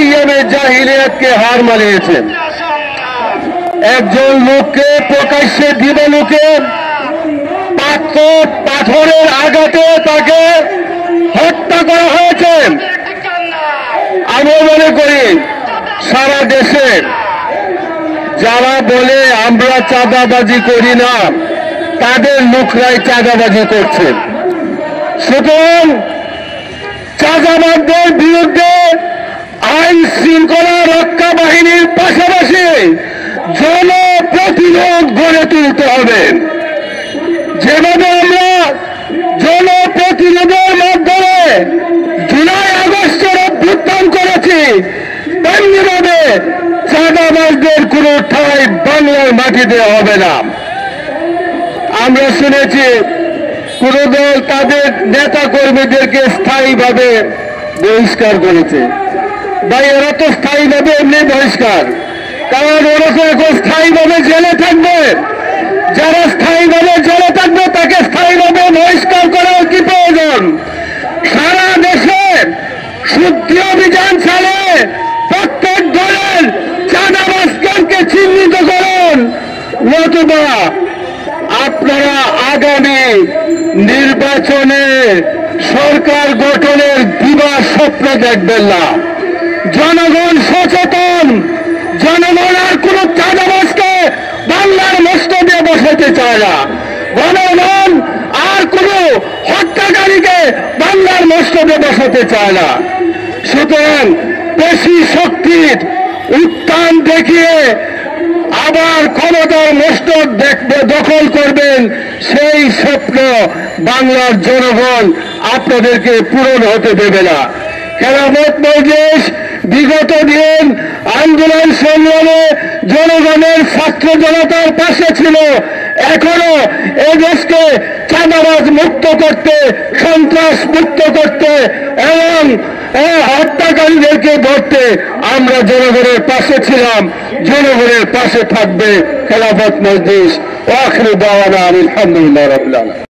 আইয়ামে জাহিলিয়াতকে হার মানিয়েছেন। একজন লোককে প্রকাশ্যে দিবালোকে পাথরের আঘাতে তাকে হত্যা করা হয়েছে। আমি মনে করি সারা দেশে যারা বলে আমরা চাঁদাবাজি করি না, তাদের লোকরাই চাঁদাবাজি করছেন। সুতরাং চাঁদাবাজদের বিরুদ্ধে আইন শৃঙ্খলা রক্ষা বাহিনীর পাশাপাশি জনপ্রতিরোধ গড়ে তুলতে হবে। যেভাবে আমরা জনপ্রতিরোধের মাধ্যমে জুলাই আগস্টের অভ্যুত্থান করেছি, তেমনিভাবে চাঁদাবাজদের কোনো ঠাঁই বাংলার মাটিতে হবে না। আমরা শুনেছি কোন দল তাদের নেতা কর্মীদেরকে স্থায়ীভাবে বহিষ্কার করেছে। ভাই, এরা তো স্থায়ীভাবে এমনি বহিষ্কার, কারণ ওরা তো এখন স্থায়ীভাবে জেলে থাকবে। যারা স্থায়ীভাবে জেলে থাকবে তাকে স্থায়ীভাবে বহিষ্কার করার কি প্রয়োজন? সারা দেশে শুদ্ধি অভিযান চালিয়ে প্রত্যেক দলের চাঁদাবাজকে চিহ্নিত করুন, নতুবা আপনারা আগামী নির্বাচনে সরকার গঠনের দিবা স্বপ্ন দেখবেন না। জনগণ সচেতন, জনগণ আর কোন চাঁদাবাজকে বাংলার মস্তকে বসাতে চায় না। জনগণ আর কোন হত্যাকারীকে বাংলার মস্তকে বসাতে চায় না। সুতরাং পেশি শক্তির উত্থান দেখিয়ে আবার ক্ষমতার মস্তক দখল করবেন, সেই স্বপ্ন বাংলার জনগণ আপনাদেরকে পূরণ হতে দেবে না। খেলাফত মজলিস বিগত দিন আন্দোলন সংগ্রামে জনগণের ছাত্র জনতার পাশে ছিল। এখনো এই দেশকে চাঁদাবাজ মুক্ত করতে, সন্ত্রাস মুক্ত করতে এবং হত্যাকারীদেরকে ধরতে আমরা জনগণের পাশে ছিলাম, জনগণের পাশে থাকবে খেলাফত মজলিস। ওয়া আখিরু দাওয়ানা আলহামদুলিল্লাহি রাব্বিল আলামিন।